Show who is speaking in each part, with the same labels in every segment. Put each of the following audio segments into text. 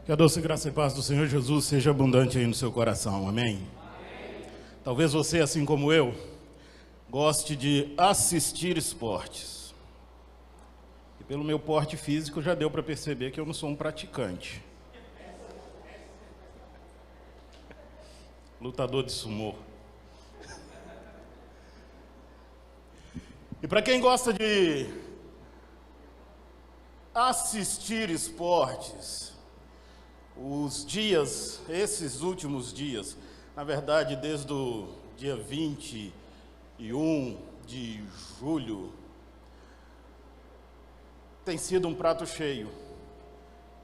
Speaker 1: Que a doce graça e paz do Senhor Jesus seja abundante aí no seu coração, amém? Talvez você, assim como eu, goste de assistir esportes. E pelo meu porte físico já deu para perceber que eu não sou um praticante. Lutador de sumô. E para quem gosta de assistir esportes, esses últimos dias, na verdade desde o dia 21 de julho, tem sido um prato cheio,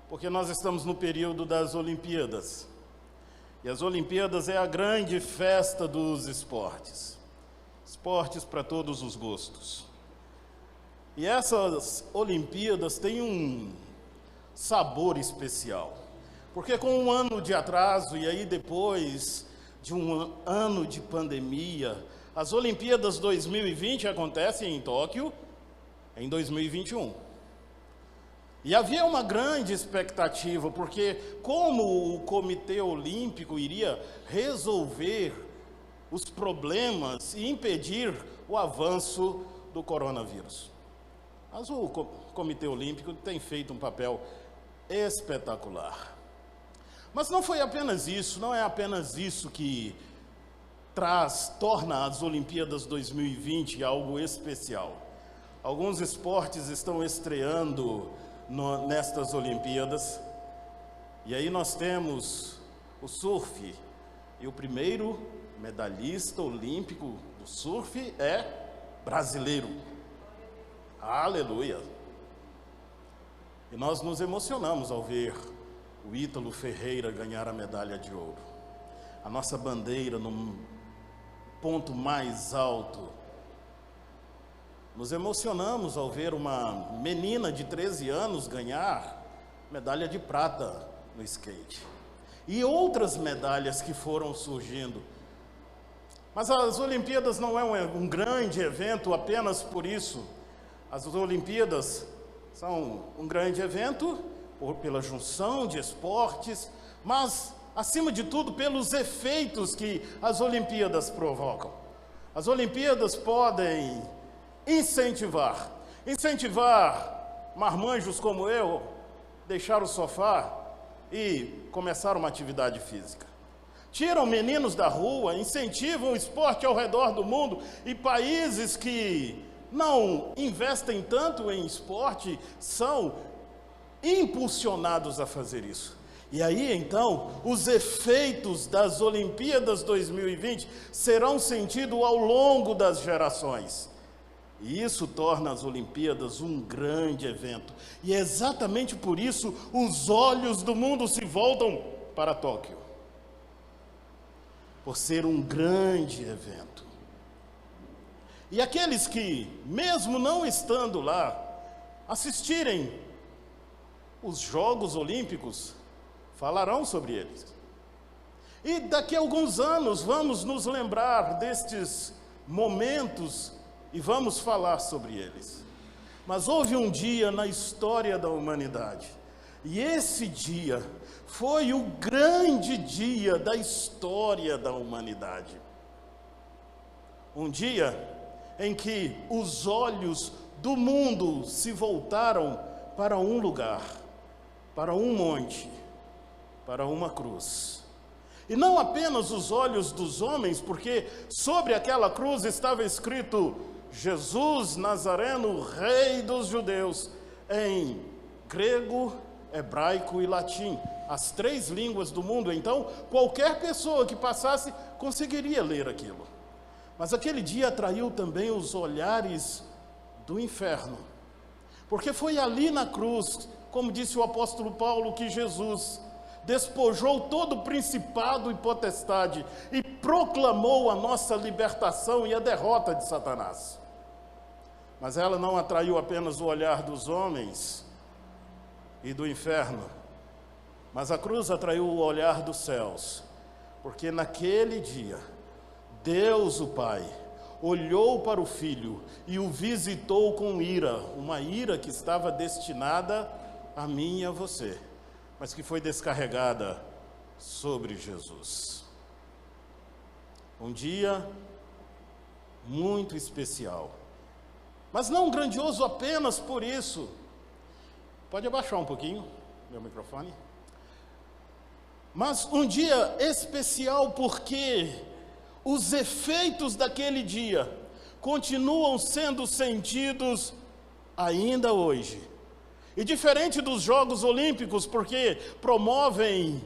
Speaker 1: porque nós estamos no período das Olimpíadas, e as Olimpíadas é a grande festa dos esportes, esportes para todos os gostos. E essas Olimpíadas têm um sabor especial, porque com um ano de atraso, e aí depois de um ano de pandemia, as Olimpíadas 2020 acontecem em Tóquio em 2021. E havia uma grande expectativa, porque como o Comitê Olímpico iria resolver os problemas e impedir o avanço do coronavírus. Mas o Comitê Olímpico tem feito um papel espetacular. Mas não foi apenas isso, não é apenas isso que torna as Olimpíadas 2020 algo especial. Alguns esportes estão estreando nestas Olimpíadas, e aí nós temos o surf, e o primeiro medalhista olímpico do surf é brasileiro. Aleluia! E nós nos emocionamos ao ver o Ítalo Ferreira ganhar a medalha de ouro. A nossa bandeira no ponto mais alto. Nos emocionamos ao ver uma menina de 13 anos ganhar medalha de prata no skate. E outras medalhas que foram surgindo. Mas as Olimpíadas não é um grande evento apenas por isso. As Olimpíadas são um grande evento pela junção de esportes, mas, acima de tudo, pelos efeitos que as Olimpíadas provocam. As Olimpíadas podem incentivar marmanjos como eu, deixar o sofá e começar uma atividade física. Tiram meninos da rua, incentivam o esporte ao redor do mundo, e países que não investem tanto em esporte são impulsionados a fazer isso. E aí então, os efeitos das Olimpíadas 2020 serão sentidos ao longo das gerações. E isso torna as Olimpíadas um grande evento. E é exatamente por isso os olhos do mundo se voltam para Tóquio. Por ser um grande evento. E aqueles que, mesmo não estando lá, assistirem os Jogos Olímpicos, falarão sobre eles. E daqui a alguns anos vamos nos lembrar destes momentos e vamos falar sobre eles. Mas houve um dia na história da humanidade, e esse dia foi o grande dia da história da humanidade. Um dia em que os olhos do mundo se voltaram para um lugar, para um monte, para uma cruz. E não apenas os olhos dos homens, porque sobre aquela cruz estava escrito Jesus Nazareno, Rei dos Judeus, em grego, hebraico e latim, as 3 línguas do mundo. Então, qualquer pessoa que passasse conseguiria ler aquilo. Mas aquele dia atraiu também os olhares do inferno, porque foi ali na cruz, como disse o apóstolo Paulo, que Jesus despojou todo o principado e potestade e proclamou a nossa libertação e a derrota de Satanás. Mas ela não atraiu apenas o olhar dos homens e do inferno, mas a cruz atraiu o olhar dos céus, porque naquele dia, Deus o Pai olhou para o Filho e o visitou com ira, uma ira que estava destinada a mim e a você, mas que foi descarregada sobre Jesus. Um dia muito especial, mas não grandioso apenas por isso. Pode abaixar um pouquinho meu microfone? Mas um dia especial porque os efeitos daquele dia continuam sendo sentidos ainda hoje. E diferente dos Jogos Olímpicos, porque promovem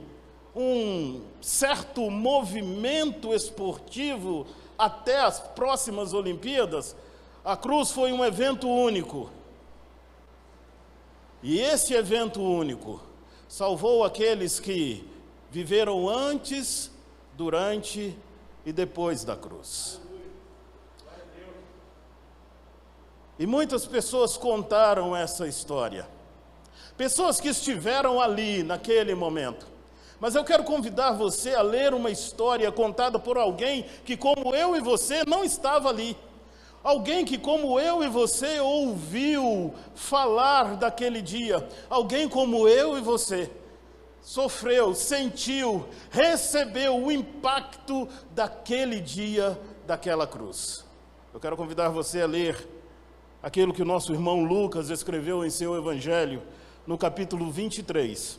Speaker 1: um certo movimento esportivo até as próximas Olimpíadas, a cruz foi um evento único. E esse evento único salvou aqueles que viveram antes, durante e depois da cruz. E muitas pessoas contaram essa história. Pessoas que estiveram ali naquele momento. Mas eu quero convidar você a ler uma história contada por alguém que, como eu e você, não estava ali. Alguém que, como eu e você, ouviu falar daquele dia. Alguém como eu e você, sofreu, sentiu, recebeu o impacto daquele dia, daquela cruz. Eu quero convidar você a ler aquilo que o nosso irmão Lucas escreveu em seu Evangelho, no capítulo 23,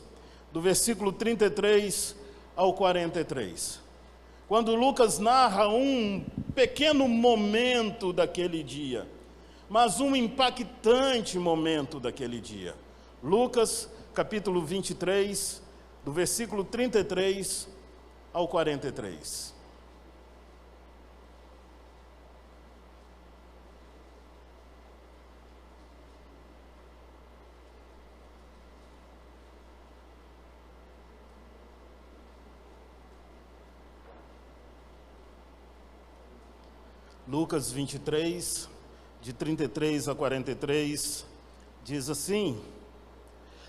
Speaker 1: do versículo 33 ao 43. Quando Lucas narra um pequeno momento daquele dia, mas um impactante momento daquele dia. Lucas, capítulo 23, do versículo 33 ao 43. Lucas 23, de 33 a 43, diz assim: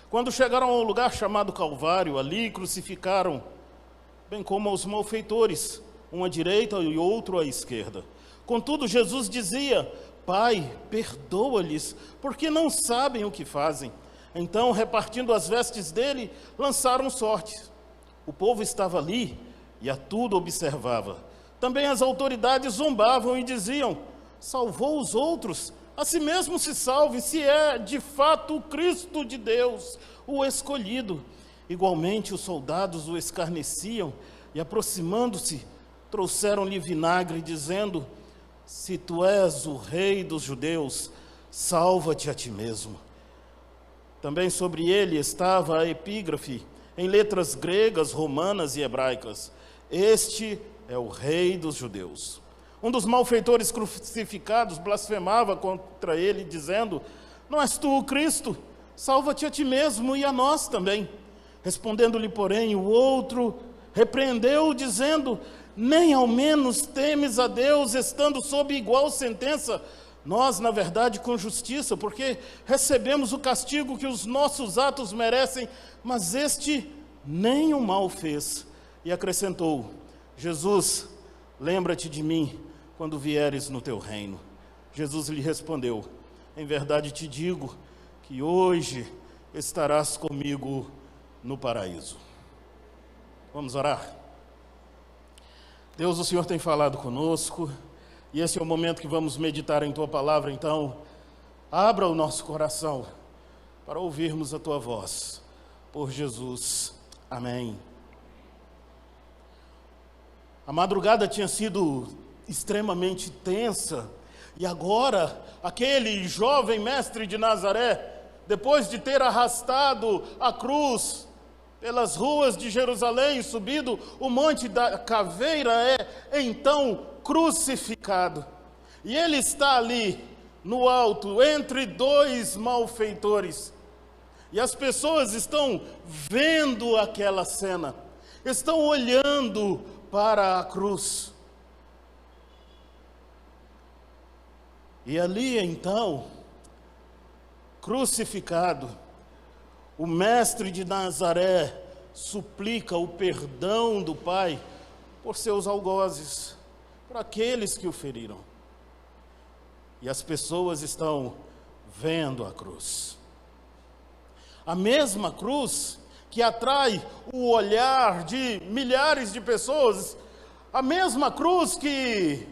Speaker 1: Quando chegaram ao lugar chamado Calvário, ali crucificaram, bem como aos malfeitores, um à direita e outro à esquerda. Contudo, Jesus dizia: Pai, perdoa-lhes, porque não sabem o que fazem. Então, repartindo as vestes dele, lançaram sortes. O povo estava ali e a tudo observava. Também as autoridades zombavam e diziam: salvou os outros, a si mesmo se salve, se é de fato o Cristo de Deus, o escolhido. Igualmente os soldados o escarneciam e, aproximando-se, trouxeram-lhe vinagre, dizendo: se tu és o rei dos judeus, salva-te a ti mesmo. Também sobre ele estava a epígrafe, em letras gregas, romanas e hebraicas: este é o rei dos judeus. Um dos malfeitores crucificados blasfemava contra ele, dizendo: não és tu o Cristo? Salva-te a ti mesmo e a nós também. Respondendo-lhe, porém, o outro repreendeu, dizendo: nem ao menos temes a Deus, estando sob igual sentença? Nós, na verdade, com justiça, porque recebemos o castigo que os nossos atos merecem, mas este nem o mal fez. E acrescentou: Jesus, lembra-te de mim quando vieres no teu reino. Jesus lhe respondeu: em verdade te digo que hoje estarás comigo no paraíso. Vamos orar? Deus, o Senhor tem falado conosco, e esse é o momento que vamos meditar em tua palavra. Então, abra o nosso coração para ouvirmos a tua voz. Por Jesus. Amém. A madrugada tinha sido extremamente tensa, e agora, aquele jovem mestre de Nazaré, depois de ter arrastado a cruz pelas ruas de Jerusalém, subido o monte da caveira, é então crucificado. E ele está ali, no alto, entre dois malfeitores. E as pessoas estão vendo aquela cena, estão olhando para a cruz. E ali então, crucificado, o mestre de Nazaré suplica o perdão do Pai por seus algozes, por aqueles que o feriram. E as pessoas estão vendo a cruz. A mesma cruz que atrai o olhar de milhares de pessoas, a mesma cruz que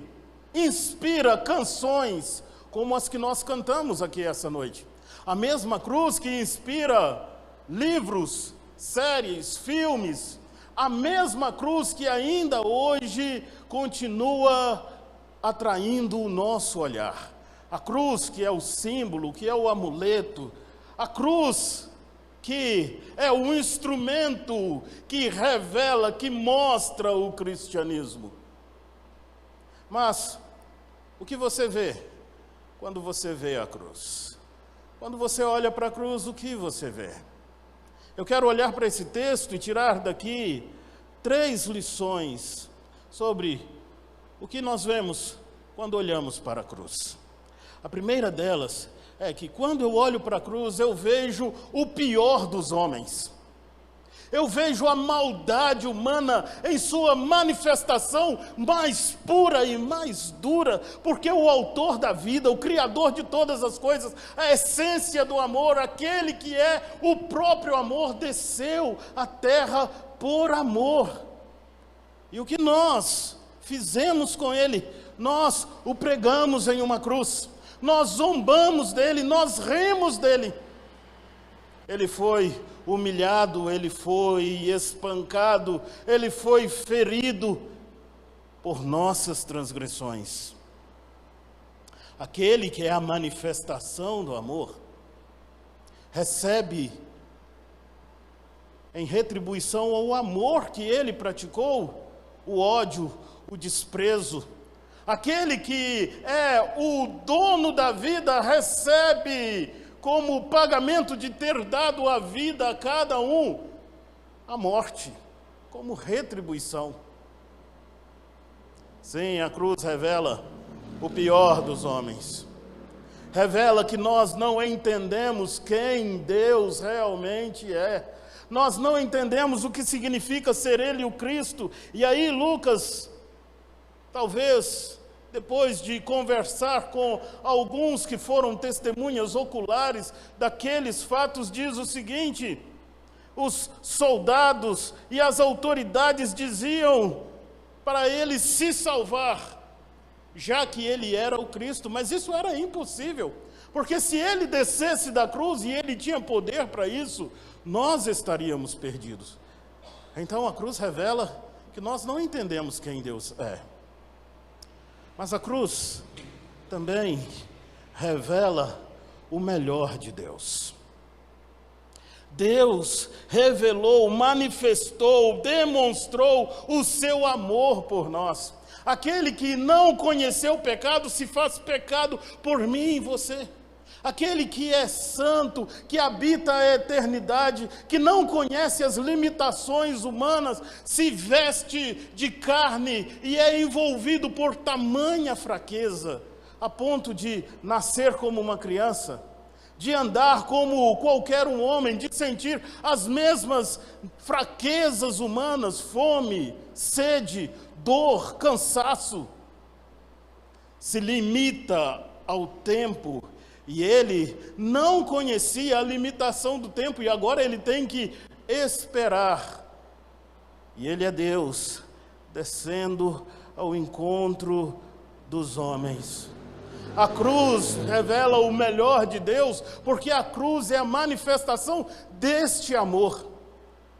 Speaker 1: inspira canções como as que nós cantamos aqui essa noite, a mesma cruz que inspira livros, séries, filmes, a mesma cruz que ainda hoje continua atraindo o nosso olhar. A cruz que é o símbolo, que é o amuleto, a cruz que é o instrumento que revela, que mostra o cristianismo. Mas o que você vê quando você vê a cruz? Quando você olha para a cruz, o que você vê? Eu quero olhar para esse texto e tirar daqui 3 lições sobre o que nós vemos quando olhamos para a cruz. A primeira delas é que quando eu olho para a cruz, eu vejo o pior dos homens. Eu vejo a maldade humana em sua manifestação mais pura e mais dura, porque o autor da vida, o criador de todas as coisas, a essência do amor, aquele que é o próprio amor, desceu à terra por amor. E o que nós fizemos com ele? Nós o pregamos em uma cruz, nós zombamos dele, nós rimos dele. Ele foi humilhado, ele foi espancado, ele foi ferido por nossas transgressões. Aquele que é a manifestação do amor, recebe em retribuição ao amor que ele praticou, o ódio, o desprezo. Aquele que é o dono da vida recebe como pagamento de ter dado a vida a cada um, a morte, como retribuição. Sim, a cruz revela o pior dos homens. Revela que nós não entendemos quem Deus realmente é. Nós não entendemos o que significa ser Ele o Cristo. E aí Lucas, talvez depois de conversar com alguns que foram testemunhas oculares daqueles fatos, diz o seguinte: os soldados e as autoridades diziam para ele se salvar, já que ele era o Cristo, mas isso era impossível, porque se ele descesse da cruz e ele tinha poder para isso, nós estaríamos perdidos. Então a cruz revela que nós não entendemos quem Deus é. Mas a cruz também revela o melhor de Deus. Deus revelou, manifestou, demonstrou o seu amor por nós. Aquele que não conheceu o pecado se faz pecado por mim e você. Aquele que é santo, que habita a eternidade, que não conhece as limitações humanas, se veste de carne e é envolvido por tamanha fraqueza, a ponto de nascer como uma criança, de andar como qualquer um homem, de sentir as mesmas fraquezas humanas, fome, sede, dor, cansaço, se limita ao tempo. E ele não conhecia a limitação do tempo e agora ele tem que esperar. E ele é Deus, descendo ao encontro dos homens. A cruz revela o melhor de Deus, porque a cruz é a manifestação deste amor.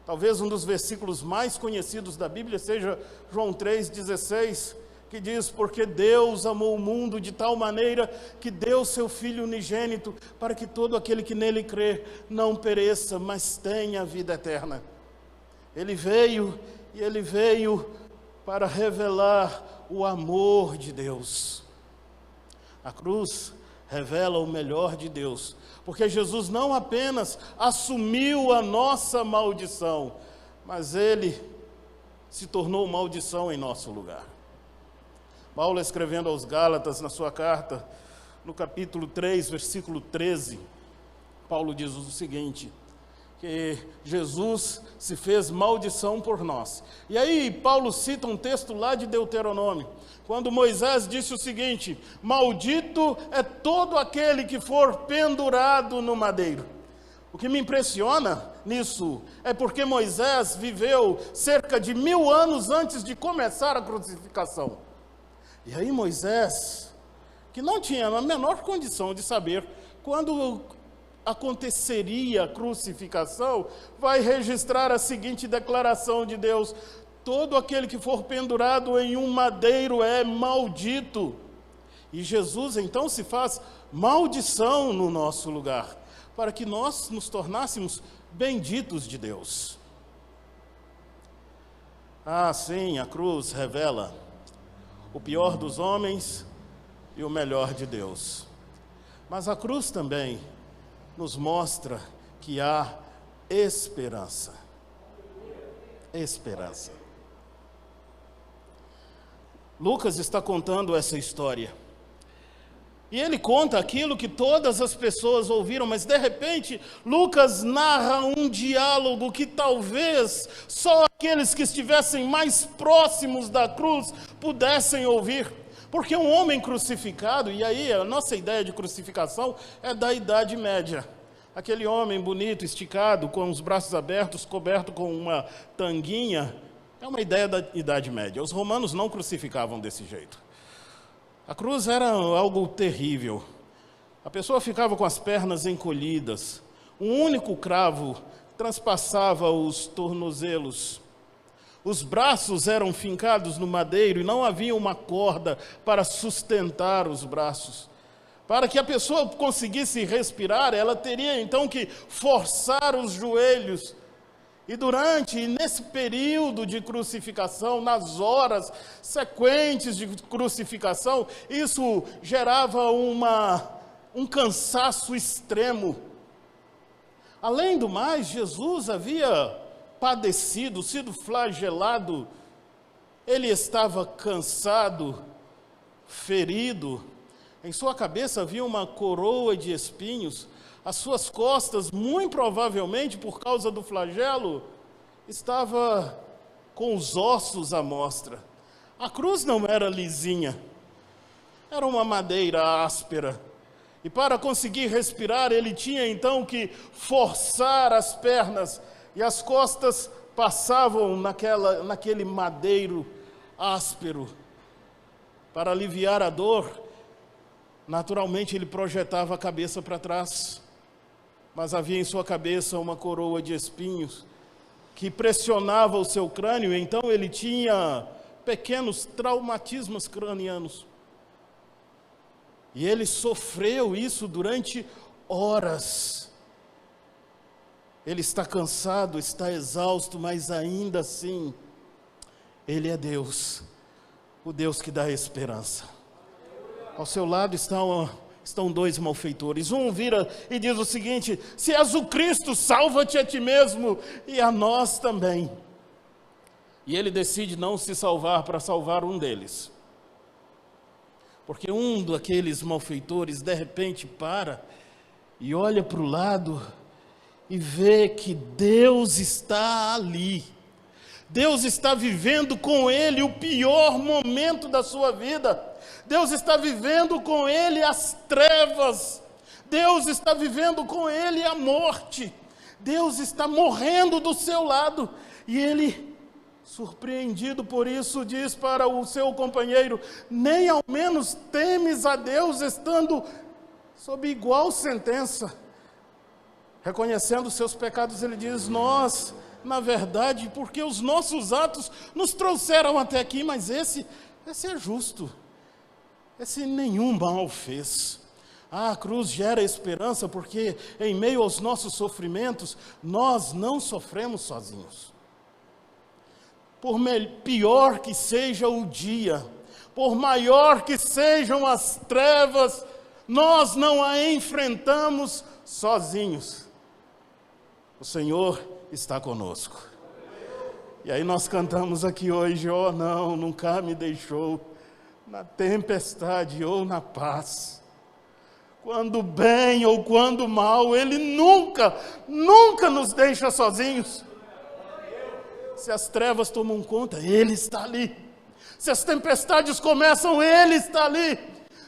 Speaker 1: Talvez um dos versículos mais conhecidos da Bíblia seja João 3,16, que diz: porque Deus amou o mundo de tal maneira que deu seu Filho unigênito, para que todo aquele que nele crê não pereça, mas tenha vida eterna. Ele veio para revelar o amor de Deus. A cruz revela o melhor de Deus, porque Jesus não apenas assumiu a nossa maldição, mas ele se tornou maldição em nosso lugar. Paulo, escrevendo aos Gálatas, na sua carta, no capítulo 3, versículo 13, Paulo diz o seguinte, que Jesus se fez maldição por nós. E aí Paulo cita um texto lá de Deuteronômio, quando Moisés disse o seguinte: maldito é todo aquele que for pendurado no madeiro. O que me impressiona nisso é porque Moisés viveu cerca de 1000 anos antes de começar a crucificação. E aí Moisés, que não tinha a menor condição de saber quando aconteceria a crucificação, vai registrar a seguinte declaração de Deus: todo aquele que for pendurado em um madeiro é maldito. E Jesus então se faz maldição no nosso lugar, para que nós nos tornássemos benditos de Deus. Ah, sim, a cruz revela o pior dos homens e o melhor de Deus. Mas a cruz também nos mostra que há esperança. Esperança. Lucas está contando essa história. E ele conta aquilo que todas as pessoas ouviram, mas de repente Lucas narra um diálogo que talvez só aqueles que estivessem mais próximos da cruz pudessem ouvir. Porque um homem crucificado, e aí a nossa ideia de crucificação é da Idade Média. Aquele homem bonito, esticado, com os braços abertos, coberto com uma tanguinha, é uma ideia da Idade Média. Os romanos não crucificavam desse jeito. A cruz era algo terrível. A pessoa ficava com as pernas encolhidas. Um único cravo transpassava os tornozelos. Os braços eram fincados no madeiro e não havia uma corda para sustentar os braços. Para que a pessoa conseguisse respirar, ela teria então que forçar os joelhos. E nesse período de crucificação, nas horas sequentes de crucificação, isso gerava um cansaço extremo. Além do mais, Jesus havia padecido, sido flagelado, ele estava cansado, ferido, em sua cabeça havia uma coroa de espinhos, as suas costas, muito provavelmente por causa do flagelo, estava com os ossos à mostra. A cruz não era lisinha, era uma madeira áspera. E para conseguir respirar, ele tinha então que forçar as pernas, e as costas passavam naquele madeiro áspero. Para aliviar a dor, naturalmente ele projetava a cabeça para trás, mas havia em sua cabeça uma coroa de espinhos que pressionava o seu crânio, então ele tinha pequenos traumatismos cranianos. E ele sofreu isso durante horas. Ele está cansado, está exausto, mas ainda assim, ele é Deus, o Deus que dá esperança. Ao seu lado estão dois malfeitores. Um vira e diz o seguinte: se és o Cristo, salva-te a ti mesmo e a nós também. E ele decide não se salvar para salvar um deles. Porque um daqueles malfeitores, de repente, para e olha para o lado e vê que Deus está ali. Deus está vivendo com ele o pior momento da sua vida. Deus está vivendo com ele as trevas. Deus está vivendo com ele a morte. Deus está morrendo do seu lado. E ele, surpreendido por isso, diz para o seu companheiro: nem ao menos temes a Deus estando sob igual sentença. Reconhecendo seus pecados, ele diz: nós, na verdade, porque os nossos atos nos trouxeram até aqui, mas esse é justo. Esse nenhum mal fez. A cruz gera esperança porque em meio aos nossos sofrimentos, nós não sofremos sozinhos. Por pior que seja o dia, por maior que sejam as trevas, nós não a enfrentamos sozinhos. O Senhor está conosco. E aí nós cantamos aqui hoje: oh não, nunca me deixou na tempestade ou na paz. Quando bem ou quando mal, Ele nunca nos deixa sozinhos. Se as trevas tomam conta, Ele está ali. Se as tempestades começam, Ele está ali.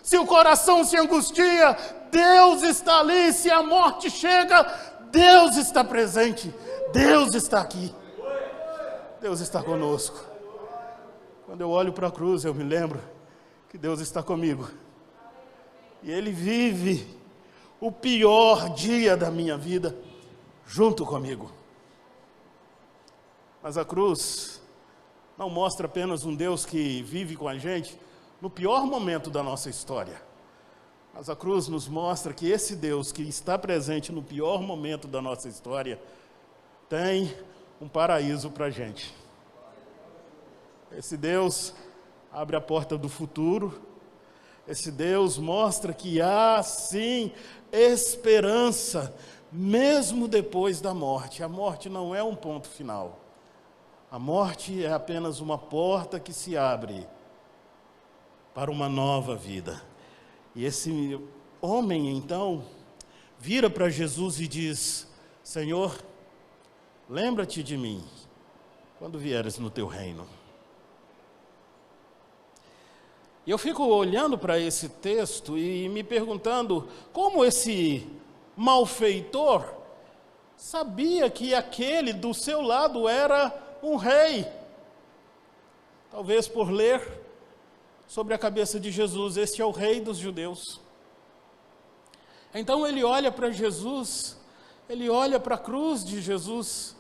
Speaker 1: Se o coração se angustia, Deus está ali. Se a morte chega, Deus está presente, Deus está aqui, Deus está conosco. Quando eu olho para a cruz, eu me lembro que Deus está comigo. E Ele vive o pior dia da minha vida junto comigo. Mas a cruz não mostra apenas um Deus que vive com a gente no pior momento da nossa história. Mas a cruz nos mostra que esse Deus que está presente no pior momento da nossa história tem um paraíso para a gente. Esse Deus abre a porta do futuro. Esse Deus mostra que há, sim, esperança, mesmo depois da morte. A morte não é um ponto final. A morte é apenas uma porta que se abre para uma nova vida. E esse homem, então, vira para Jesus e diz: Senhor, lembra-te de mim quando vieres no teu reino. E eu fico olhando para esse texto e me perguntando como esse malfeitor sabia que aquele do seu lado era um rei. Talvez por ler sobre a cabeça de Jesus: este é o rei dos judeus. Então ele olha para Jesus, ele olha para a cruz de Jesus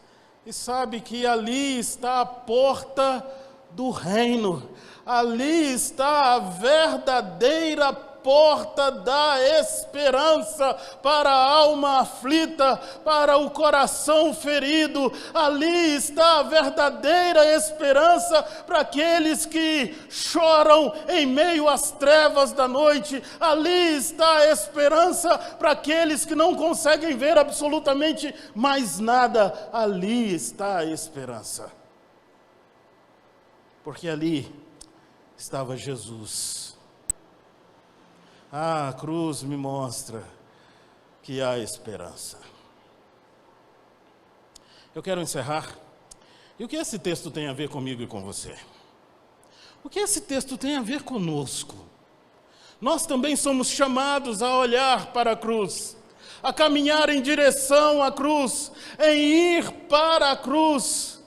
Speaker 1: e sabe que ali está a porta do reino, ali está a verdadeira porta da esperança para a alma aflita, para o coração ferido. Ali está a verdadeira esperança para aqueles que choram em meio às trevas da noite. Ali está a esperança para aqueles que não conseguem ver absolutamente mais nada. Ali está a esperança. Porque ali estava Jesus. A cruz me mostra que há esperança. Eu quero encerrar. E o que esse texto tem a ver comigo e com você? O que esse texto tem a ver conosco? Nós também somos chamados a olhar para a cruz, a caminhar em direção à cruz, em ir para a cruz.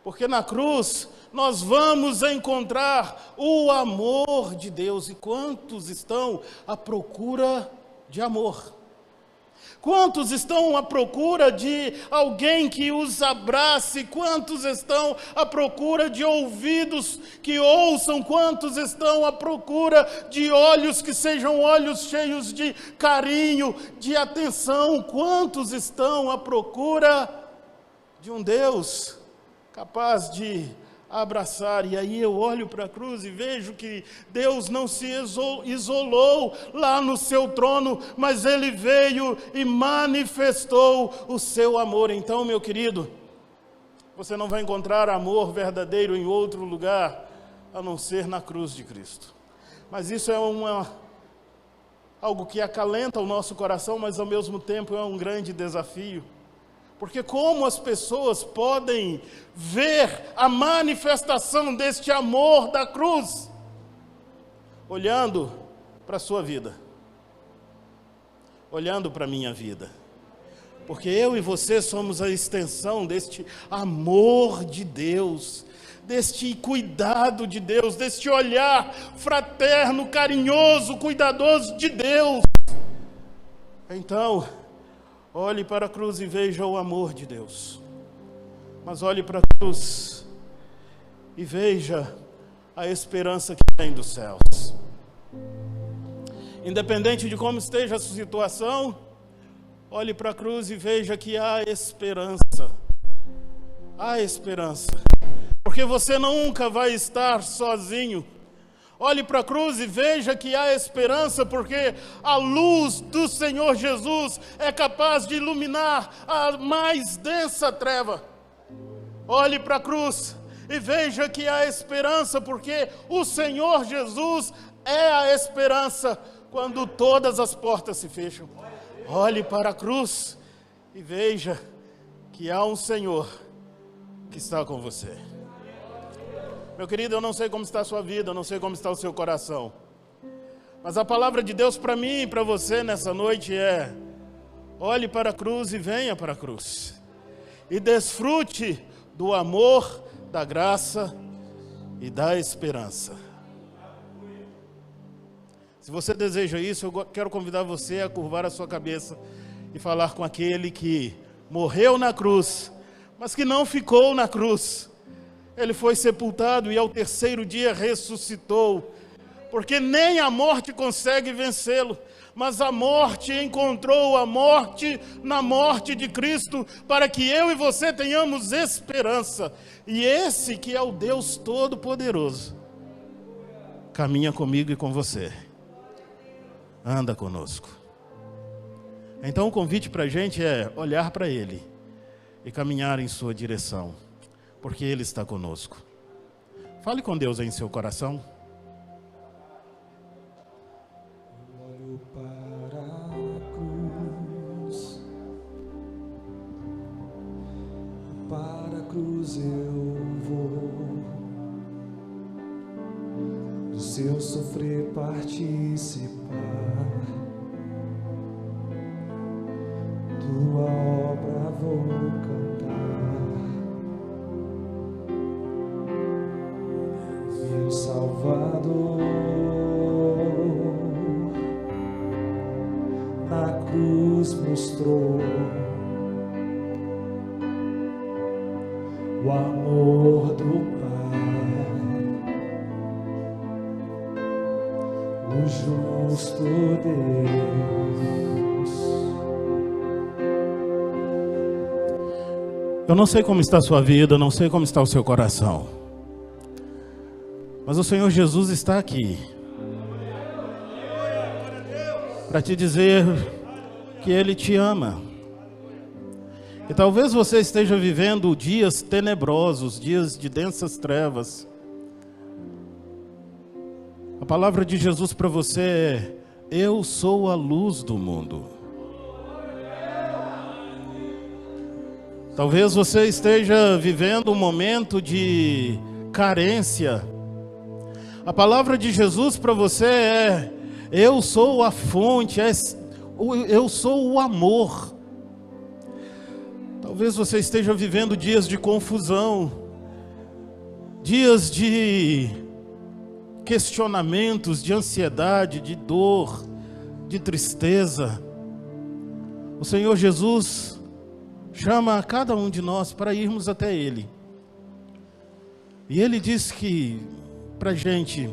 Speaker 1: Porque na cruz nós vamos encontrar o amor de Deus. E quantos estão à procura de amor? Quantos estão à procura de alguém que os abrace? Quantos estão à procura de ouvidos que ouçam? Quantos estão à procura de olhos que sejam olhos cheios de carinho, de atenção? Quantos estão à procura de um Deus capaz de abraçar? E aí eu olho para a cruz e vejo que Deus não se isolou lá no seu trono, mas Ele veio e manifestou o seu amor. Então, meu querido, você não vai encontrar amor verdadeiro em outro lugar, a não ser na cruz de Cristo. Mas isso é algo que acalenta o nosso coração, mas ao mesmo tempo é um grande desafio. Porque como as pessoas podem ver a manifestação deste amor da cruz? Olhando para a sua vida, olhando para a minha vida. Porque eu e você somos a extensão deste amor de Deus, deste cuidado de Deus, deste olhar fraterno, carinhoso, cuidadoso de Deus. Então, olhe para a cruz e veja o amor de Deus. Mas olhe para a cruz e veja a esperança que vem dos céus. Independente de como esteja a sua situação, olhe para a cruz e veja que há esperança. Há esperança. Porque você nunca vai estar sozinho. Olhe para a cruz e veja que há esperança, porque a luz do Senhor Jesus é capaz de iluminar a mais densa treva. Olhe para a cruz e veja que há esperança, porque o Senhor Jesus é a esperança quando todas as portas se fecham. Olhe para a cruz e veja que há um Senhor que está com você. Meu querido, eu não sei como está a sua vida, eu não sei como está o seu coração. Mas a palavra de Deus para mim e para você nessa noite é: olhe para a cruz e venha para a cruz. E desfrute do amor, da graça e da esperança. Se você deseja isso, eu quero convidar você a curvar a sua cabeça e falar com aquele que morreu na cruz, mas que não ficou na cruz. Ele foi sepultado e ao terceiro dia ressuscitou, porque nem a morte consegue vencê-lo, mas a morte encontrou a morte na morte de Cristo, para que eu e você tenhamos esperança. E esse que é o Deus Todo-Poderoso, caminha comigo e com você, anda conosco. Então o convite para a gente é olhar para Ele e caminhar em sua direção, porque Ele está conosco. Fale com Deus aí em seu coração.
Speaker 2: Olho para a cruz eu vou, do seu sofrer participar, tua obra vou cantar, meu Salvador na cruz mostrou o amor do Pai, o justo Deus.
Speaker 1: Eu não sei como está a sua vida, eu não sei como está o seu coração, mas o Senhor Jesus está aqui para te dizer que Ele te ama. E talvez você esteja vivendo dias tenebrosos, dias de densas trevas. A palavra de Jesus para você é: eu sou a luz do mundo. Talvez você esteja vivendo um momento de carência. A palavra de Jesus para você é: eu sou a fonte, eu sou o amor. Talvez você esteja vivendo dias de confusão, dias de questionamentos, de ansiedade, de dor, de tristeza. O Senhor Jesus chama a cada um de nós para irmos até Ele. E Ele diz que para a gente: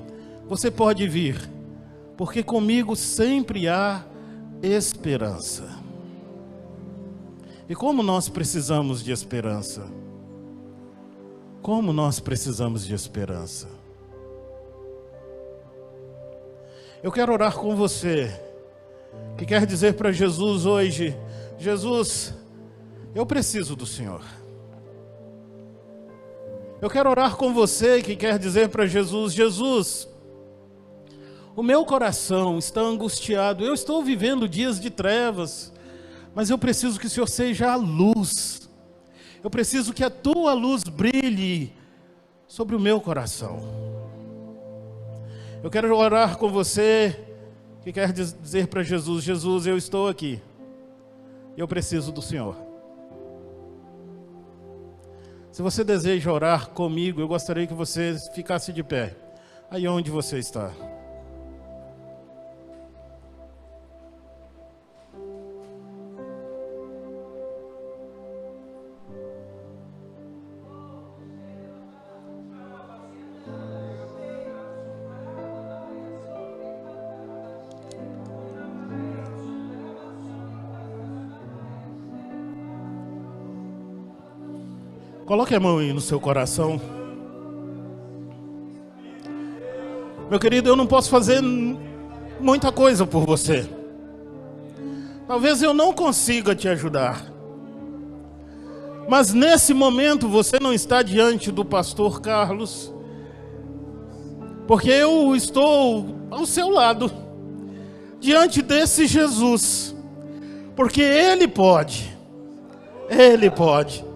Speaker 1: você pode vir, porque comigo sempre há esperança. E como nós precisamos de esperança? Como nós precisamos de esperança? Eu quero orar com você, que quer dizer para Jesus hoje: Jesus, eu preciso do Senhor. Eu quero orar com você, que quer dizer para Jesus: Jesus, o meu coração está angustiado, eu estou vivendo dias de trevas, mas eu preciso que o Senhor seja a luz. Eu preciso que a tua luz brilhe sobre o meu coração. Eu quero orar com você, que quer dizer para Jesus: Jesus, eu estou aqui, eu preciso do Senhor. Se você deseja orar comigo, eu gostaria que você ficasse de pé, aí onde você está. Coloque a mão aí no seu coração. Meu querido, eu não posso fazer muita coisa por você. Talvez eu não consiga te ajudar. Mas nesse momento você não está diante do pastor Carlos, porque eu estou ao seu lado, diante desse Jesus, porque Ele pode. Ele pode.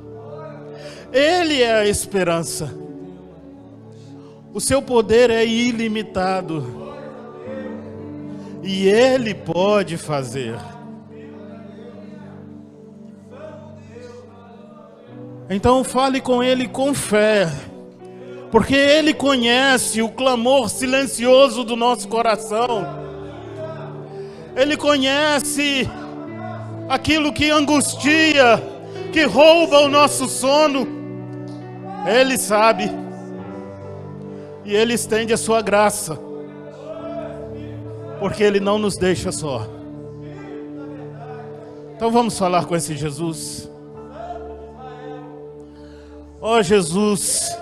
Speaker 1: Ele é a esperança. O seu poder é ilimitado. E Ele pode fazer. Então fale com Ele com fé, porque Ele conhece o clamor silencioso do nosso coração. Ele conhece aquilo que angustia, que rouba o nosso sono. Ele sabe, e Ele estende a sua graça, porque Ele não nos deixa só. Então vamos falar com esse Jesus. Ó Jesus,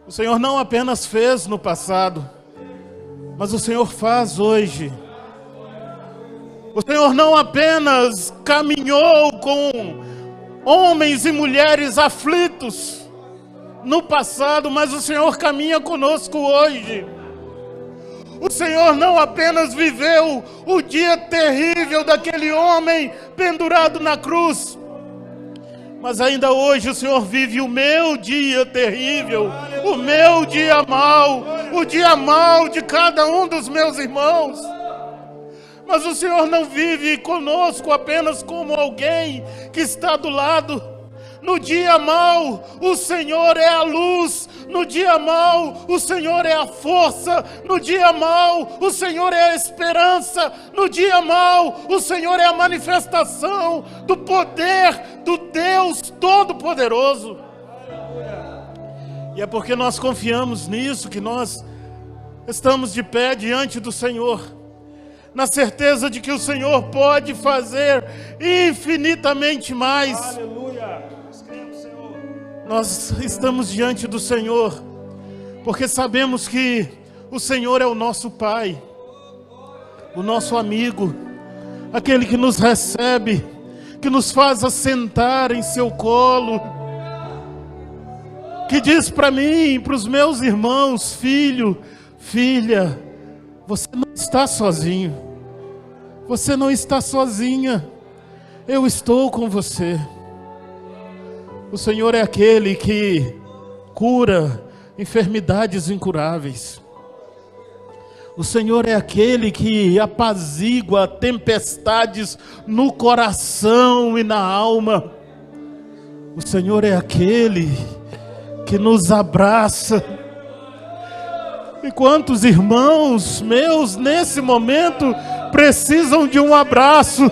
Speaker 1: o Senhor não apenas fez no passado, mas o Senhor faz hoje. O Senhor não apenas caminhou com homens e mulheres aflitos no passado, mas o Senhor caminha conosco hoje. O Senhor não apenas viveu o dia terrível daquele homem pendurado na cruz, mas ainda hoje o Senhor vive o meu dia terrível, o meu dia mau, o dia mau de cada um dos meus irmãos. Mas o Senhor não vive conosco apenas como alguém que está do lado. No dia mau, o Senhor é a luz. No dia mau, o Senhor é a força. No dia mau, o Senhor é a esperança. No dia mau, o Senhor é a manifestação do poder do Deus Todo-Poderoso. E é porque nós confiamos nisso que nós estamos de pé diante do Senhor, na certeza de que o Senhor pode fazer infinitamente mais.
Speaker 2: Aleluia.
Speaker 1: Nós estamos diante do Senhor porque sabemos que o Senhor é o nosso Pai, o nosso amigo, aquele que nos recebe, que nos faz assentar em seu colo, que diz para mim, para os meus irmãos: filho, filha, você não está sozinho, você não está sozinha, eu estou com você. O Senhor é aquele que cura enfermidades incuráveis. O Senhor é aquele que apazigua tempestades no coração e na alma. O Senhor é aquele que nos abraça. E quantos irmãos meus nesse momento precisam de um abraço?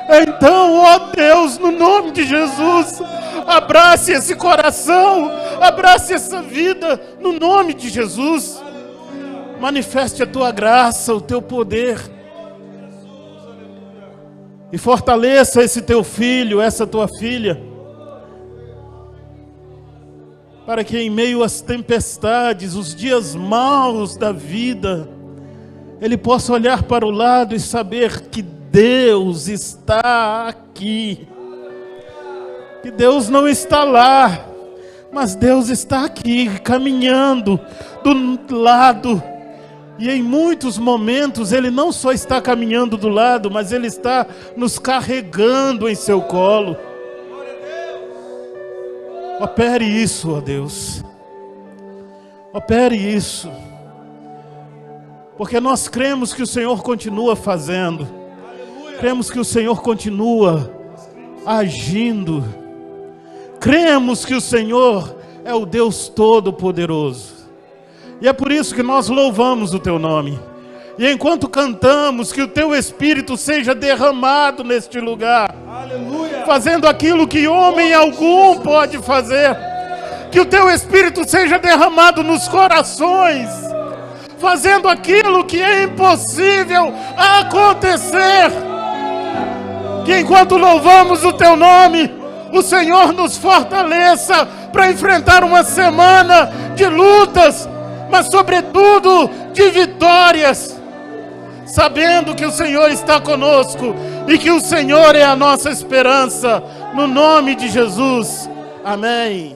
Speaker 1: Então, ó Deus, no nome de Jesus, abrace esse coração, abrace essa vida, no nome de Jesus. Manifeste a tua graça, o teu poder, e fortaleça esse teu filho, essa tua filha, para que em meio às tempestades, os dias maus da vida, ele possa olhar para o lado e saber que Deus está aqui, que Deus não está lá, mas Deus está aqui, caminhando do lado. E em muitos momentos Ele não só está caminhando do lado, mas Ele está nos carregando em seu colo. Opere isso, ó Deus, opere isso, porque nós cremos que o Senhor continua fazendo, cremos que o Senhor continua agindo, cremos que o Senhor é o Deus Todo-Poderoso. E é por isso que nós louvamos o teu nome. E enquanto cantamos, que o teu Espírito seja derramado neste lugar.
Speaker 2: Aleluia.
Speaker 1: Fazendo aquilo que homem algum pode fazer. Que o teu Espírito seja derramado nos corações, fazendo aquilo que é impossível acontecer. Que enquanto louvamos o teu nome, o Senhor nos fortaleça para enfrentar uma semana de lutas, mas sobretudo de vitórias, sabendo que o Senhor está conosco e que o Senhor é a nossa esperança, no nome de Jesus, amém.